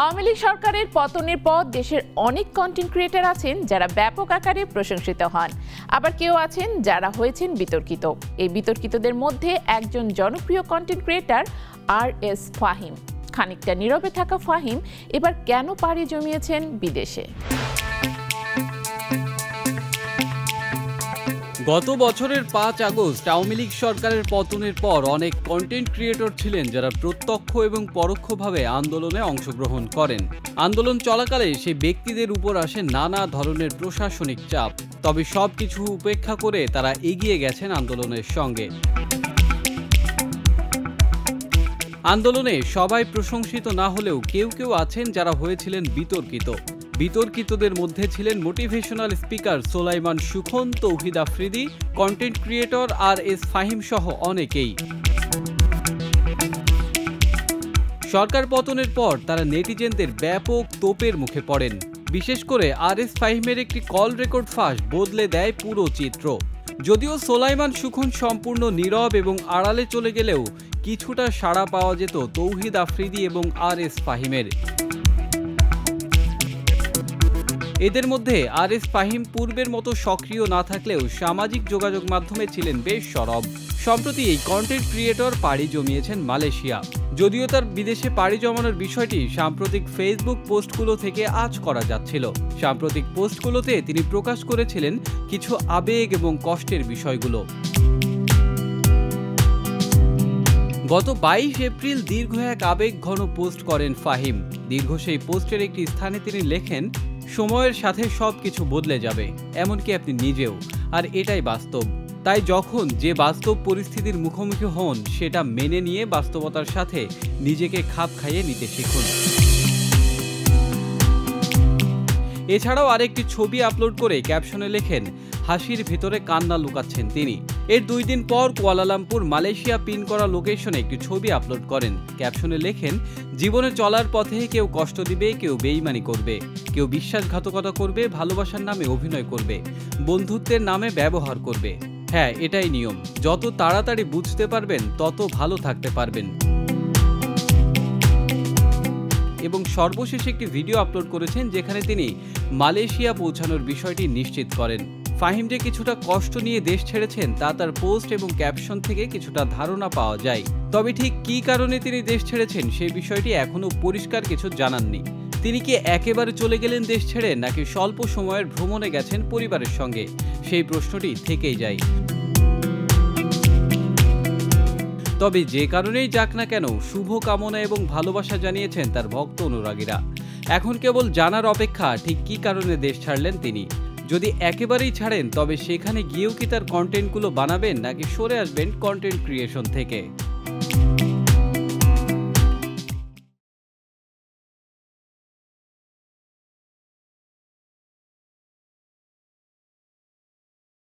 আওয়ামী লীগ সরকারের পতনের পর দেশের অনেক কন্টেন্ট ক্রিয়েটর আছেন যারা ব্যাপক আকারে প্রশংসিত হন, আবার কেউ আছেন যারা হয়েছেন বিতর্কিত। এই বিতর্কিতদের মধ্যে একজন জনপ্রিয় কন্টেন্ট ক্রিয়েটর RS ফাহিম। খানিকটা নীরবে থাকা ফাহিম এবার কেন পাড়ি জমিয়েছেন বিদেশে? গত বছরের 5 আগস্ট আওয়ামী লীগ সরকারের পতনের পর অনেক কন্টেন্ট ক্রিয়েটর ছিলেন যারা প্রত্যক্ষ এবং পরোক্ষভাবে আন্দোলনে অংশগ্রহণ করেন। আন্দোলন চলাকালে সেই ব্যক্তিদের উপর আসে নানা ধরনের প্রশাসনিক চাপ, তবে সবকিছু উপেক্ষা করে তারা এগিয়ে গেছেন আন্দোলনের সঙ্গে। আন্দোলনে সবাই প্রশংসিত না হলেও কেউ কেউ আছেন যারা হয়েছিলেন বিতর্কিত। বিতর্কিতদের মধ্যে ছিলেন motivational speaker Solaiman Sukhon, Tawhid Afridi, content creator RS Fahim সহ অনেকেই। সরকার পতনের পর তারা নেটিজেনদের ব্যাপক তোপের মুখে পড়েন। বিশেষ করে RS ফাহিমের একটি কল রেকর্ড ফাঁস বদলে দেয় পুরো চিত্র। যদিও সোলাইমান সুখন সম্পূর্ণ নীরব এবং আড়ালে চলে গেলেও কিছুটা সাড়া পাওয়া যেত তৌহিদ আফ্রিদি এবং RS ফাহিমের। এদের মধ্যে RS ফাহিম পূর্বের মতো সক্রিয় না থাকলেও সামাজিক যোগাযোগ মাধ্যমে ছিলেন বেশ সরব। সম্প্রতি এই কন্টেন্ট ক্রিয়েটর পাড়ি জমিয়েছেন মালয়েশিয়া। যদিও তার বিদেশে পাড়ি জমানোর বিষয়টি সাম্প্রতিক ফেসবুক পোস্টগুলো থেকে আঁচ করা যাচ্ছিল। সাম্প্রতিক পোস্টগুলোতে তিনি প্রকাশ করেছিলেন কিছু আবেগ এবং কষ্টের বিষয়গুলো। গত 22 এপ্রিল দীর্ঘ এক আবেগ ঘন পোস্ট করেন ফাহিম। দীর্ঘ সেই পোস্টের একটি স্থানে তিনি লেখেন, সময়ের সাথে সবকিছু বদলে যাবে, এমনকি আপনি নিজেও, আর এটাই বাস্তব। তাই যখন যে বাস্তব পরিস্থিতির মুখোমুখি হন সেটা মেনে নিয়ে বাস্তবতার সাথে নিজেকে খাপ খাইয়ে নিতে শিখুন। এছাড়াও আরেকটি ছবি আপলোড করে ক্যাপশনে লেখেন, হাসির ভেতরে কান্না লুকাচ্ছেন তিনি। এর 2 দিন পর কুয়ালালামপুর মালয়েশিয়া পিন করা লোকেশনে একটি ছবি আপলোড করেন। ক্যাপশনে লেখেন, জীবনে চলার পথে কেউ কষ্ট দিবে, কেউ বেইমানি করবে, কেউ বিশ্বাসঘাতকতা করবে, ভালোবাসার নামে অভিনয় করবে, বন্ধুত্বের নামে ব্যবহার করবে। হ্যাঁ, এটাই নিয়ম। যত তাড়াতাড়ি বুঝতে পারবেন তত ভালো থাকতে পারবেন। এবং সর্বশেষ একটি ভিডিও আপলোড করেছেন যেখানে তিনি মালয়েশিয়া পৌঁছানোর বিষয়টি নিশ্চিত করেন। ফাহিম যে কিছুটা কষ্ট নিয়ে দেশ ছেড়েছেন তা তার পোস্ট এবং ক্যাপশন থেকে কিছুটা ধারণা পাওয়া যায়। তবে ঠিক কী কারণে তিনি দেশ ছেড়েছেন সেই বিষয়টি এখনও পরিষ্কার কিছু জানাননি। তিনি কি একেবারে চলে গেলেন দেশ ছেড়ে, নাকি স্বল্প সময়ের ভ্রমণে গেছেন পরিবারের সঙ্গে, সেই প্রশ্নটি থেকেই যায়। তবে যে কারণেই যাক না কেন, শুভ কামনা এবং ভালোবাসা জানিয়েছেন তার ভক্ত অনুরাগীরা। এখন কেবল জানার অপেক্ষা ঠিক কী কারণে দেশ ছাড়লেন তিনি। যদি একেবারেই ছাড়েন তবে সেখানে গিয়েও কি তার কন্টেন্টগুলো বানাবেন, নাকি সরে আসবেন কন্টেন্ট ক্রিয়েশন থেকে।